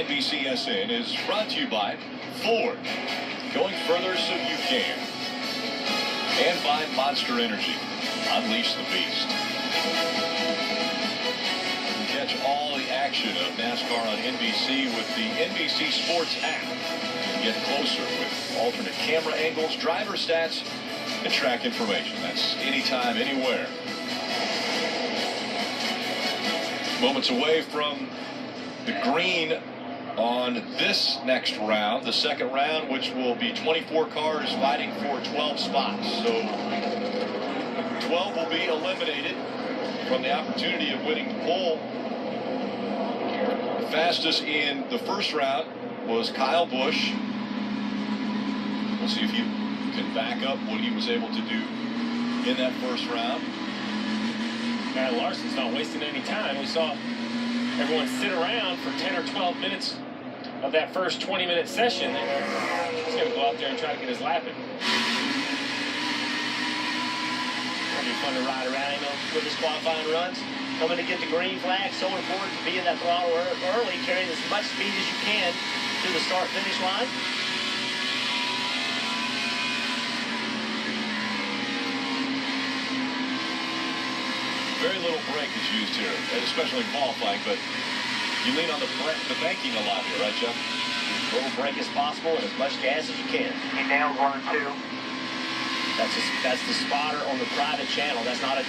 NBCSN is brought to you by Ford, going further so you can, and by Monster Energy. Unleash the beast. Catch all the action of NASCAR on NBC with the NBC Sports app. Get closer with alternate camera angles, driver stats, and track information. That's anytime, anywhere. Moments away from the green on this next round, the second round, which will be 24 cars fighting for 12 spots. So 12 will be eliminated from the opportunity of winning the pole. The fastest in the first round was Kyle Busch. We'll see if you can back up what he was able to do in that first round. Matt Larson's not wasting any time. We saw everyone sit around for 10 or 12 minutes of that first 20-minute session. He's going to go out there and try to get his lap in. It'll be fun to ride around him with his qualifying runs. Coming to get the green flag, so important to be in that throttle early, carrying as much speed as you can to the start-finish line. Very little brake is used here, especially in qualifying, but you lean on the banking a lot here, right, Jeff? Little brake as possible and as much gas as you can. He nailed 1 and 2. That's the spotter on the private channel. That's not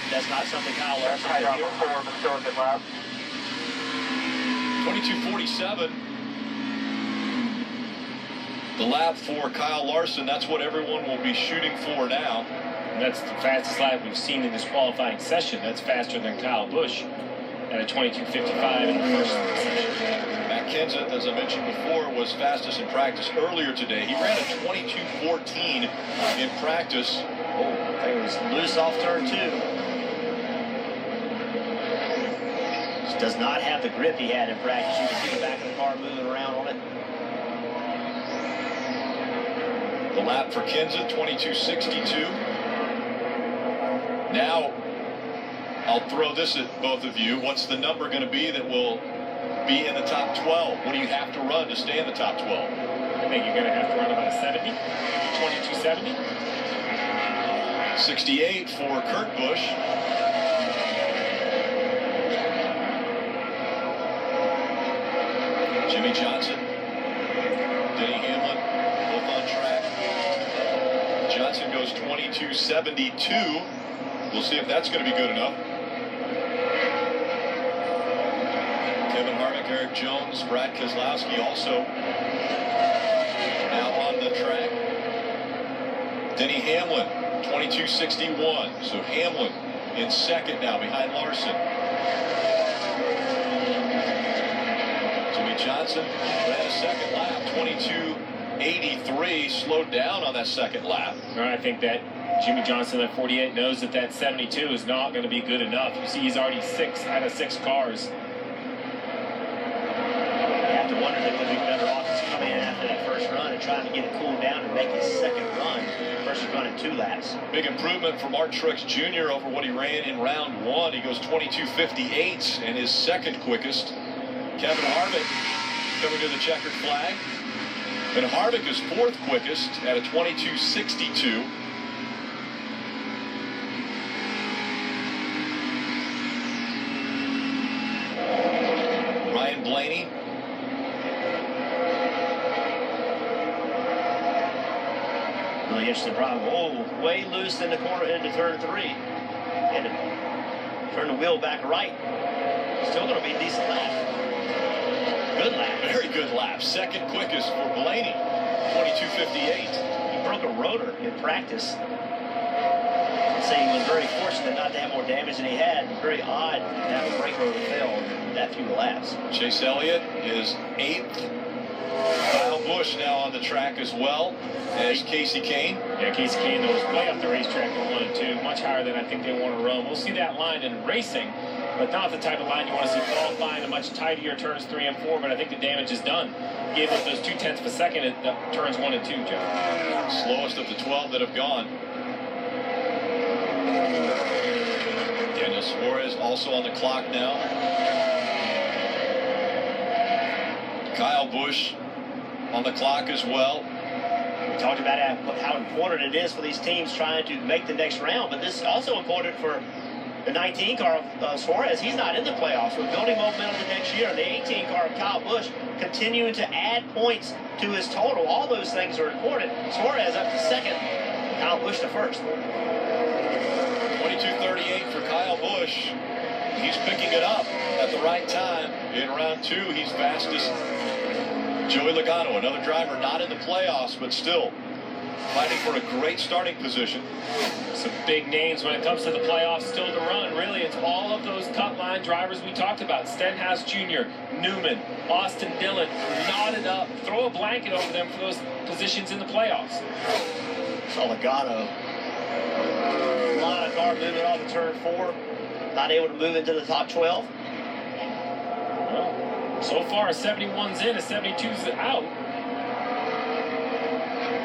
something Kyle Larson Right did off here. the 4, but still a good lap. 22:47. The lap for Kyle Larson. That's what everyone will be shooting for now. And that's the fastest lap we've seen in this qualifying session. That's faster than Kyle Busch at a 22:55 in the first session. Matt Kenseth, as I mentioned before, was fastest in practice earlier today. He ran a 22:14 in practice. Oh, I think it was loose off turn 2. Just does not have the grip he had in practice. You can see the back of the car moving around on it. The lap for Kenseth, 22:62. Now, I'll throw this at both of you. What's the number going to be that will be in the top 12? What do you have to run to stay in the top 12? I think you're going to have to run about a 70, 22:70. 68 for Kurt Busch. Jimmy Johnson, Denny Hamlin, both on track. Johnson goes 22:72. We'll see if that's going to be good enough. Kevin Harvick, Eric Jones, Brad Keselowski also now on the track. Denny Hamlin, 22:61. So Hamlin in second now behind Larson. Jimmy Johnson ran a second lap, 22:83, slowed down on that second lap. I think that Jimmy Johnson at 48 knows that that 72 is not going to be good enough. You see, he's already 6 out of 6 cars. You have to wonder if they would be better off just coming in after that first run and trying to get it cooled down and make his second run versus running 2 laps. Big improvement for Mark Truex Jr. over what he ran in round 1. He goes 22:58 and his second quickest. Kevin Harvick coming to the checkered flag. And Harvick is 4th quickest at a 22:62. Ryan Blaney. Really interesting problem. Oh, way loose in the corner into turn 3. And turn the wheel back right. Still going to be a decent lap. Good lap. Very good lap. Second quickest for Blaney. 22:58. He broke a rotor in practice. I'd say he was very fortunate not to have more damage than he had. Very odd to have a brake rotor fail in that few laps. Chase Elliott is 8th. Kyle Busch now on the track as well as Casey Kane. Yeah, Casey Kane was way off the racetrack in 1 and 2, much higher than I think they want to run. We'll see that line in racing, but not the type of line you want to see qualifying. A much tidier turns 3 and 4, but I think the damage is done. Gave up those 0.2 of a second at turns 1 and 2, Joe. Slowest of the 12 that have gone. Daniel Suarez also on the clock now. Kyle Busch on the clock as well. We talked about how important it is for these teams trying to make the next round, but this is also important for the 19 car of Suarez. He's not in the playoffs. We're building momentum the next year. The 18 car of Kyle Busch continuing to add points to his total. All those things are important. Suarez up to second, Kyle Busch to first. 22:38 for Kyle Busch. He's picking it up at the right time. In round two, he's fastest. Joey Logano, another driver not in the playoffs, but still fighting for a great starting position. Some big names when it comes to the playoffs still to run. Really, it's all of those cut line drivers we talked about. Stenhouse Jr., Newman, Austin Dillon, knotted up. Throw a blanket over them for those positions in the playoffs. Logano. A lot of car movement off of turn 4. Not able to move into the top 12. Well, so far, a 71's in, a 72's out.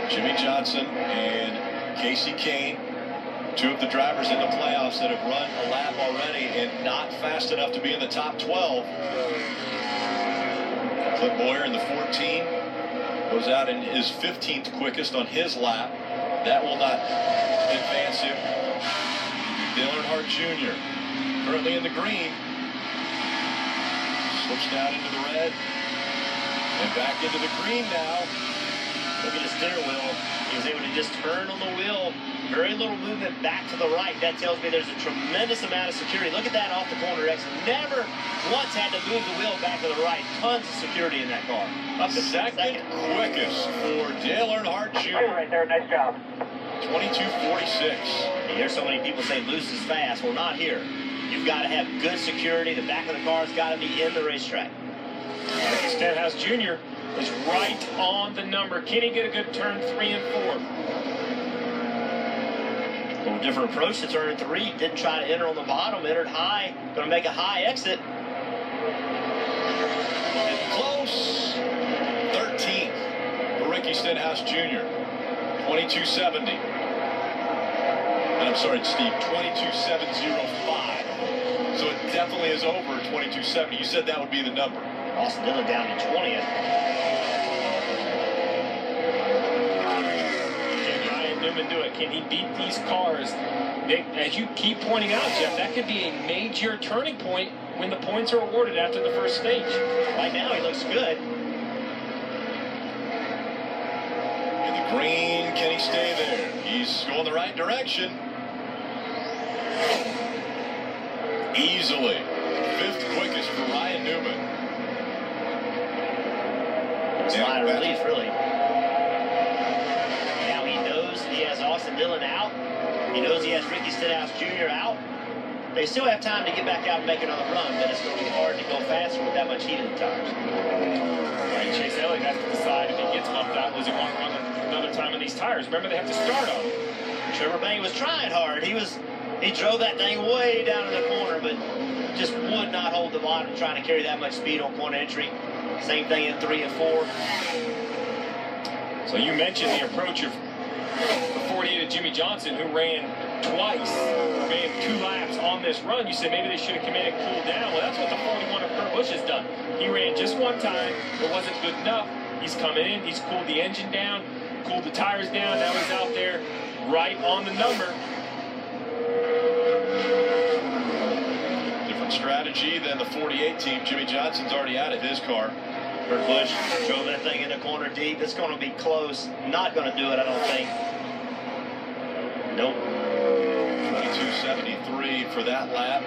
Jimmy Johnson and Casey Kane, two of the drivers in the playoffs that have run a lap already and not fast enough to be in the top 12. Clint Boyer in the 14 goes out in his 15th quickest on his lap. That will not advance him. Dale Earnhardt Jr. currently in the green. Slips down into the red and back into the green now. Look at his steering wheel. He was able to just turn on the wheel. Very little movement back to the right. That tells me there's a tremendous amount of security. Look at that off the corner exit. Never once had to move the wheel back to the right. Tons of security in that car. Up to second quickest for Dale Earnhardt Jr. Right there, nice job. 22:46. You hear so many people say loose is fast. Well, not here. You've got to have good security. The back of the car's got to be in the racetrack. Stenhouse Jr. is right on the number. Can he get a good turn 3 and 4? A little different approach to turn 3. Didn't try to enter on the bottom. Entered high. Going to make a high exit. And close. 13th for Ricky Stenhouse Jr. 22:70. And I'm sorry, Steve, 22:705. So it definitely is over 22:70. You said that would be the number. Austin Dillon down to 20th. Can Ryan Newman do it? Can he beat these cars? As you keep pointing out, Jeff, that could be a major turning point when the points are awarded after the first stage. Right now, he looks good. In the green, can he stay there? He's going the right direction. Easily. 5th quickest for Ryan Newman. It's a lot of relief, really. Now he knows he has Austin Dillon out. He knows he has Ricky Stenhouse Jr. out. They still have time to get back out and make another run, but it's going to be hard to go faster with that much heat in the tires. Right, Chase Elliott has to decide if he gets bumped out, does he want to run another time on these tires? Remember, they have to start on them. Trevor Bayne was trying hard. He drove that thing way down in the corner, but just would not hold the bottom, trying to carry that much speed on corner entry. Same thing in 3 and 4. So you mentioned the approach of the 48 of Jimmy Johnson, who ran twice, ran 2 laps on this run. You said maybe they should have come in and cooled down. Well, that's what the 41 of Kurt Busch has done. He ran just one time. It wasn't good enough. He's coming in. He's cooled the engine down, cooled the tires down. Now he's out there right on the number. Different strategy than the 48 team. Jimmy Johnson's already out of his car. Kurt Busch drove that thing in the corner deep. It's going to be close. Not going to do it, I don't think. Nope. 22:73 for that lap.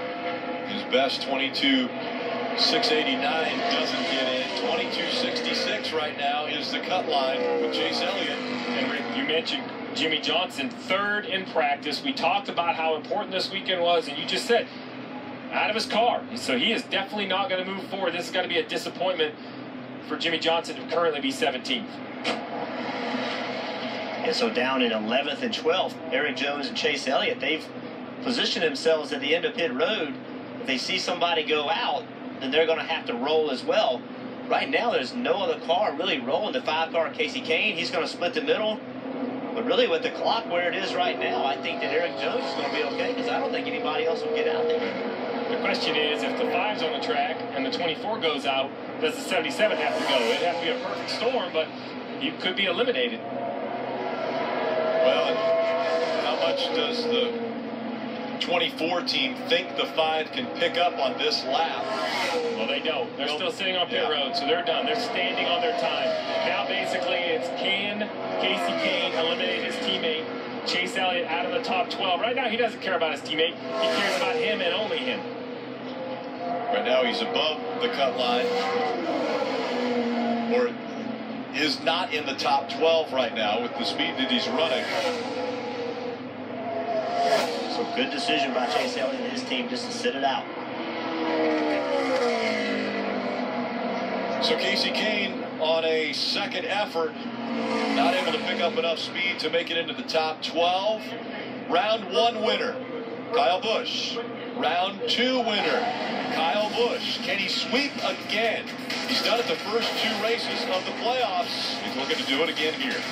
His best 22:689 doesn't get in. 22:66 right now is the cut line with Chase Elliott. And Rick, you mentioned Jimmy Johnson, 3rd in practice. We talked about how important this weekend was, and you just said, out of his car. So he is definitely not going to move forward. This is going to be a disappointment for Jimmy Johnson to currently be 17th. And so down in 11th and 12th, Eric Jones and Chase Elliott, they've positioned themselves at the end of pit road. If they see somebody go out, then they're going to have to roll as well. Right now, there's no other car really rolling. The 5-car Casey Kane, he's going to split the middle. But really, with the clock where it is right now, I think that Eric Jones is going to be okay, because I don't think anybody else will get out there. The question is, if the 5's on the track and the 24 goes out, does the 77 have to go? It'd have to be a perfect storm, but you could be eliminated. Well, how much does the 24 team think the 5 can pick up on this lap? Well, they don't. They're still sitting on pit road, so they're done. They're standing on their time. Now, basically, it's can Casey Kane eliminate his teammate, Chase Elliott, out of the top 12? Right now, he doesn't care about his teammate. He cares about him and only him. Right now, he's above the cut line, or is not in the top 12 right now with the speed that he's running. So good decision by Chase Elliott and his team just to sit it out. So Casey Kane on a second effort, not able to pick up enough speed to make it into the top 12. Round 1 winner, Kyle Busch. Round 2 winner, Kyle Busch. Can he sweep again? He's done it the first 2 races of the playoffs. He's looking to do it again here.